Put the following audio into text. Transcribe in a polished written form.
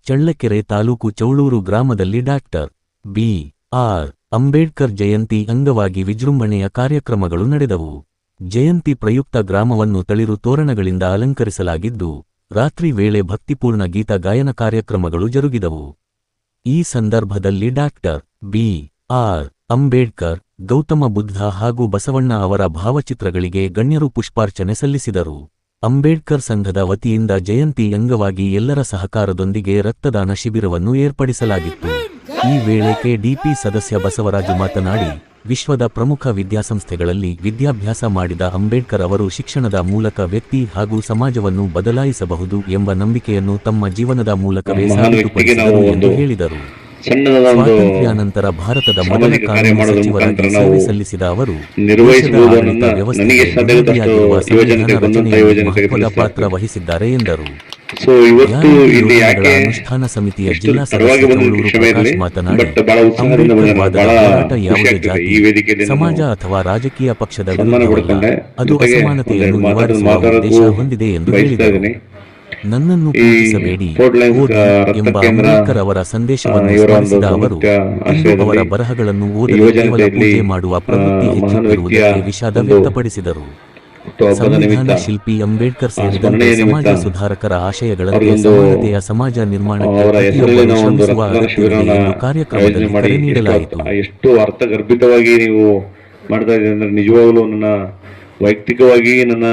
ಚಳ್ಳಕೆರೆ ತಾಲೂಕು ಚೌಳೂರು ಗ್ರಾಮದಲ್ಲಿ doctor B R. Ambedkar Jayanti ಅಂಗವಾಗಿ ವಿಜೃಂಭಣೆಯ ಕಾರ್ಯಕ್ರಮಗಳು ನಡೆದವು. ಜಯಂತಿ ಪ್ರಯುಕ್ತ ಗ್ರಾಮವನ್ನು ತಳಿರು ತೋರಣಗಳಿಂದ ಅಲಂಕರಿಸಲಾಗಿದ್ದು, ರಾತ್ರಿ ವೇಳೆ ಭಕ್ತಿಪೂರ್ಣ ಗೀತ ಗಾಯನ ಕಾರ್ಯಕ್ರಮಗಳು ಜರುಗಿದವು. ಈ ಸಂದರ್ಭದಲ್ಲಿ ಡಾಕ್ಟರ್ ಬಿ.ಆರ್. ಅಂಬೇಡ್ಕರ್, ಗೌತಮ ಬುದ್ಧ ಹಾಗೂ ಬಸವಣ್ಣ ಅವರ ಭಾವಚಿತ್ರಗಳಿಗೆ ಗಣ್ಯರು ಪುಷ್ಪಾರ್ಚನೆ ಸಲ್ಲಿಸಿದರು. ಅಂಬೇಡ್ಕರ್ ಸಂಘದ ವತಿಯಿಂದ ಜಯಂತಿ ಅಂಗವಾಗಿ ಎಲ್ಲರ ಸಹಕಾರದೊಂದಿಗೆ ರಕ್ತದಾನ ಶಿಬಿರವನ್ನು ಏರ್ಪಡಿಸಲಾಗಿತ್ತು. ಈ ವೇಳೆ ಕೆಡಿಪಿ ಸದಸ್ಯ ಬಸವರಾಜು ಮಾತನಾಡಿ, ವಿಶ್ವದ ಪ್ರಮುಖ ವಿದ್ಯಾಸಂಸ್ಥೆಗಳಲ್ಲಿ ವಿದ್ಯಾಭ್ಯಾಸ ಮಾಡಿದ ಅಂಬೇಡ್ಕರ್ ಅವರು ಶಿಕ್ಷಣದ ಮೂಲಕ ವ್ಯಕ್ತಿ ಹಾಗೂ ಸಮಾಜವನ್ನು ಬದಲಾಯಿಸಬಹುದು ಎಂಬ ನಂಬಿಕೆಯನ್ನು ತಮ್ಮ ಜೀವನದ ಮೂಲಕವೇ ಸಾಬೀತುಪಡಿಸಿದರು ಎಂದು ಹೇಳಿದರು. ಸ್ವಾತಂತ್ರ್ಯಾನಂತರ ಭಾರತದ ಮೊದಲ ಕಾನೂನು ಸಚಿವರಾಗಿ ಸೇವೆ ಸಲ್ಲಿಸಿದ ಅವರು ದೇಶದ ಆಡಳಿತ ವ್ಯವಸ್ಥೆಗೆ ಬುನಿಯಾದಿಯಾಗಿರುವ ಸಂವಿಧಾನ ರಚನೆಯಲ್ಲಿ ಮಹತ್ವದ ಪಾತ್ರ ವಹಿಸಿದ್ದಾರೆ ಎಂದರು. ಯೋಜನೆಗಳ ಅನುಷ್ಠಾನ ಸಮಿತಿಯ ಜಿಲ್ಲಾ ಸದಸ್ಯ ಚೌಳೂರು ಪ್ರಕಾಶ್ ಮಾತನಾಡಿ, ಅಂಬೇಡ್ಕರ್ ವಾದದ ಹೋರಾಟ ಯಾವುದೇ ಜಾತಿ, ಸಮಾಜ ಅಥವಾ ರಾಜಕೀಯ ಪಕ್ಷದ ವಿರುದ್ಧವಲ್ಲ, ಅದು ಅಸಮಾನತೆಯನ್ನು ನಿವಾರಿಸುವ ಉದ್ದೇಶ ಹೊಂದಿದೆ ಎಂದು ಹೇಳಿದರು. ನನ್ನನ್ನು ಪೂಜಿಸಬೇಡಿ, ಓದಿ ಎಂಬ ಅಂಬೇಡ್ಕರ್ ಅವರ ಸಂದೇಶವನ್ನು ಸ್ಮರಿಸಿದ ಅವರು, ಇಂದು ಅವರ ಬರಹಗಳನ್ನು ಓದಲು ಕೇವಲ ಪೂಜೆ ಮಾಡುವ ಪ್ರವೃತ್ತಿ ಹೆಚ್ಚುತ್ತಿರುವುದಕ್ಕೆ ವಿಷಾದ ವ್ಯಕ್ತಪಡಿಸಿದರು. ಸಂವಿಧಾನ ಶಿಲ್ಪಿ ಅಂಬೇಡ್ಕರ್ ಸೇರಿದಂತೆ ಸಮಾಜ ಸುಧಾರಕರ ಆಶಯಗಳಂತೆ ಸಮಾನತೆಯ ಸಮಾಜ ನಿರ್ಮಾಣಕ್ಕೆ ಪ್ರತಿಯೊಬ್ಬರು ಶ್ರಮಿಸುವ ಅಗತ್ಯವಿದೆ ಎಂದು ಕಾರ್ಯಕ್ರಮದಲ್ಲಿ ಕರೆ ನೀಡಲಾಯಿತು. ಎಷ್ಟು ಅರ್ಥಗರ್ಭಿತವಾಗಿ ನೀವು ಮಾಡ್ತಾ ಇದ್ದೀರಿ ಅಂದ್ರೆ ನಿಜವಾಗಲೂ ನನ್ನ ವೈಯಕ್ತಿಕವಾಗಿ ನನ್ನ